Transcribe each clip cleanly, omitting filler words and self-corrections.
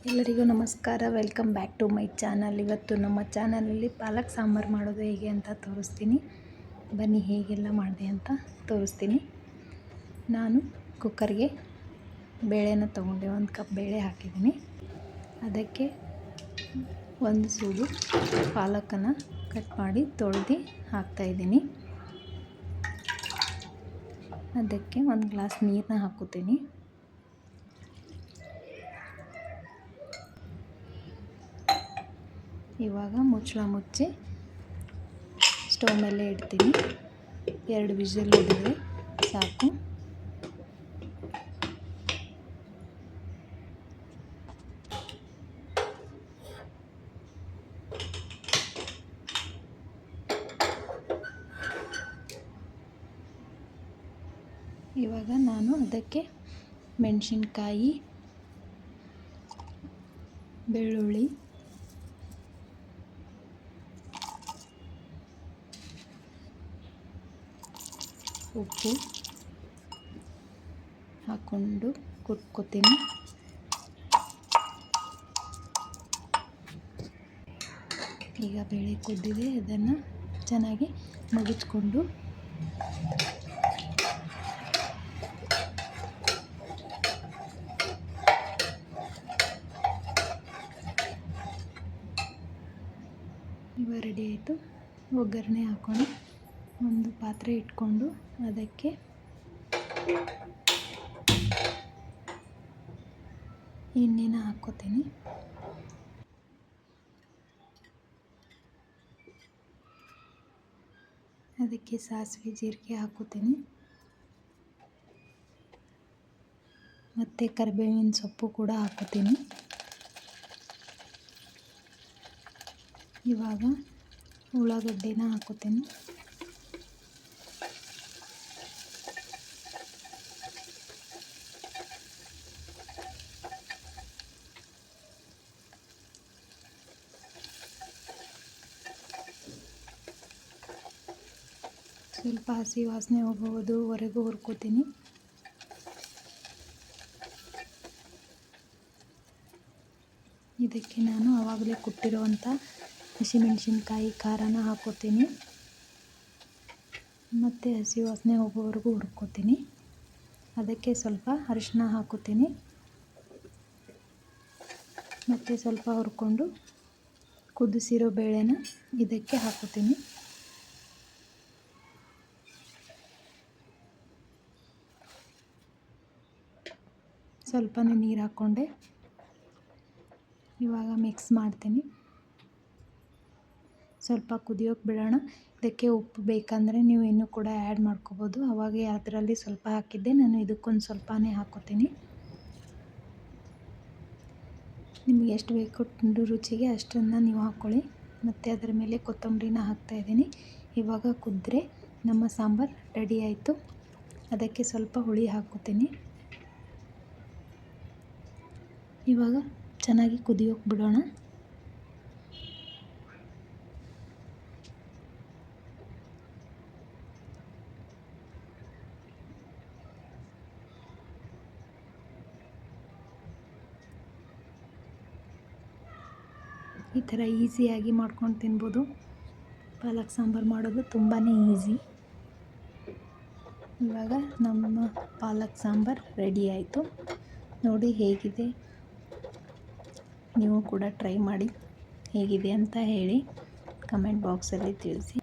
ಎಲ್ಲರಿಗೂ ನಮಸ್ಕಾರ. Welcome back to my channel. ಇವತ್ತು ನಮ್ಮ ಚಾನಲಲ್ಲಿ ಪಾಲಕ್ ಸಾಂಬಾರು ಮಾಡೋದು ಹೇಗೆ ಅಂತ ತೋರಿಸ್ತೀನಿ. ಬನ್ನಿ ಹೇಗೆಲ್ಲ ಮಾಡಿದೆ ಅಂತ ತೋರಿಸ್ತೀನಿ. ನಾನು ಕುಕ್ಕರ್ಗೆ ಬೇಳೆನ ತೊಗೊಂಡೆ, 1 ಕಪ್ ಬೇಳೆ ಹಾಕಿದ್ದೀನಿ. ಅದಕ್ಕೆ 1 ಸೂಡು ಪಾಲಕನ್ನು ಕಟ್ ಮಾಡಿ ತೊಳೆದು ಹಾಕ್ತಾಯಿದ್ದೀನಿ. ಅದಕ್ಕೆ 1 ಗ್ಲಾಸ್ ನೀರನ್ನ ಹಾಕುತ್ತೀನಿ. ಇವಾಗ ಮುಚ್ಚಳ ಮುಚ್ಚಿ ಸ್ಟವ್ ಮೇಲೆ ಇಡ್ತೀನಿ. 2 ವಿಸಿಲ್ ಹೊಡೆದ್ರೆ ಸಾಕು. ಇವಾಗ ನಾನು ಅದಕ್ಕೆ ಮೆಣಸಿನ್ಕಾಯಿ, ಬೆಳ್ಳುಳ್ಳಿ, ಉಪ್ಪು ಹಾಕ್ಕೊಂಡು ಕುಟ್ಕೋತೀನಿ. ಈಗ ಬೇಳೆ ಕುದ್ದಿದೆ, ಅದನ್ನು ಚೆನ್ನಾಗಿ ಮಗುಚ್ಕೊಂಡು ಇವಾಗ ರೆಡಿ ಆಯಿತು. ಒಗ್ಗರಣೆ ಹಾಕೋಣ. ಒಂದು ಪಾತ್ರೆ ಇಟ್ಕೊಂಡು ಅದಕ್ಕೆ ಎಣ್ಣೆನ ಹಾಕ್ಕೋತೀನಿ. ಅದಕ್ಕೆ ಸಾಸಿವೆ ಜೀರಿಗೆ ಹಾಕ್ಕೋತೀನಿ ಮತ್ತು ಕರಿಬೇವಿನ ಸೊಪ್ಪು ಕೂಡ ಹಾಕ್ಕೋತೀನಿ. ಇವಾಗ ಉಳ್ಳಾಗಡ್ಡಿನ ಹಾಕ್ಕೋತೀನಿ. ಸ್ವಲ್ಪ ಹಸಿ ವಾಸನೆ ಹೋಗೋವರೆಗೂ ಹುರ್ಕೋತೀನಿ. ಇದಕ್ಕೆ ನಾನು ಆವಾಗಲೇ ಕುಟ್ಟಿರುವಂಥ ಹಸಿಮೆಣಸಿನ್ಕಾಯಿ ಖಾರನ ಹಾಕ್ಕೋತೀನಿ ಮತ್ತು ಹಸಿ ವಾಸನೆ ಹೋಗೋವರೆಗೂ ಹುರ್ಕೋತೀನಿ. ಅದಕ್ಕೆ ಸ್ವಲ್ಪ ಅರಿಶಿನ ಹಾಕ್ಕೋತೀನಿ ಮತ್ತು ಸ್ವಲ್ಪ ಹುರ್ಕೊಂಡು ಕುದಿಸಿರೋ ಬೇಳೆನ ಇದಕ್ಕೆ ಹಾಕ್ಕೋತೀನಿ. ಸ್ವಲ್ಪನೇ ನೀರು ಹಾಕ್ಕೊಂಡೆ. ಇವಾಗ ಮಿಕ್ಸ್ ಮಾಡ್ತೀನಿ. ಸ್ವಲ್ಪ ಕುದಿಯೋಕೆ ಬಿಡೋಣ. ಇದಕ್ಕೆ ಉಪ್ಪು ಬೇಕಂದರೆ ನೀವು ಇನ್ನೂ ಕೂಡ ಆ್ಯಡ್ ಮಾಡ್ಕೋಬೋದು. ಅವಾಗ ಅದರಲ್ಲಿ ಸ್ವಲ್ಪ ಹಾಕಿದ್ದೆ, ನಾನು ಇದಕ್ಕೊಂದು ಸ್ವಲ್ಪನೇ ಹಾಕ್ಕೋತೀನಿ. ನಿಮಗೆ ಎಷ್ಟು ಬೇಕು ರುಚಿಗೆ ಅಷ್ಟನ್ನು ನೀವು ಹಾಕ್ಕೊಳ್ಳಿ. ಮತ್ತು ಅದರ ಮೇಲೆ ಕೊತ್ತಂಬರಿನ ಹಾಕ್ತಾಯಿದ್ದೀನಿ. ಇವಾಗ ಕುದ್ರೆ ನಮ್ಮ ಸಾಂಬಾರು ರೆಡಿ ಆಯಿತು. ಅದಕ್ಕೆ ಸ್ವಲ್ಪ ಹುಳಿ ಹಾಕ್ಕೋತೀನಿ. ಇವಾಗ ಚೆನ್ನಾಗಿ ಕುದಿಯೋಕೆ ಬಿಡೋಣ. ಈ ಥರ ಈಸಿಯಾಗಿ ಮಾಡ್ಕೊಂಡು ತಿನ್ಬೋದು. ಪಾಲಕ್ ಸಾಂಬಾರು ಮಾಡೋದು ತುಂಬಾ ಈಸಿ. ಇವಾಗ ನಮ್ಮ ಪಾಲಕ್ ಸಾಂಬಾರು ರೆಡಿ ಆಯಿತು. ನೋಡಿ ಹೇಗಿದೆ. ನೀವು ಕೂಡ ಟ್ರೈ ಮಾಡಿ, ಹೇಗಿದೆ ಅಂತ ಹೇಳಿ ಕಮೆಂಟ್ ಬಾಕ್ಸಲ್ಲಿ ತಿಳಿಸಿ.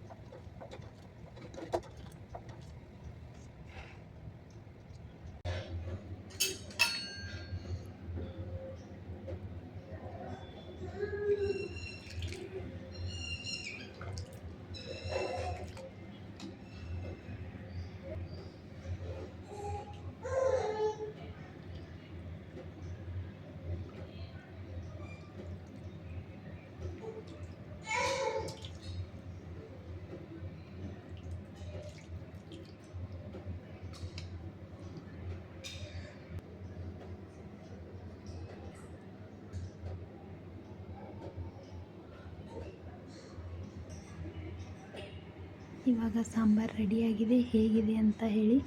ಇವಾಗ ಸಾಂಬಾರು ರೆಡಿಯಾಗಿದೆ. ಹೇಗಿದೆ ಅಂತ ಹೇಳಿ.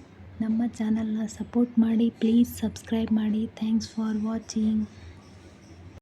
ನಮ್ಮ ಚಾನಲ್ನ ಸಪೋರ್ಟ್ ಮಾಡಿ, ಪ್ಲೀಸ್ ಸಬ್ಸ್ಕ್ರೈಬ್ ಮಾಡಿ. Thanks for watching.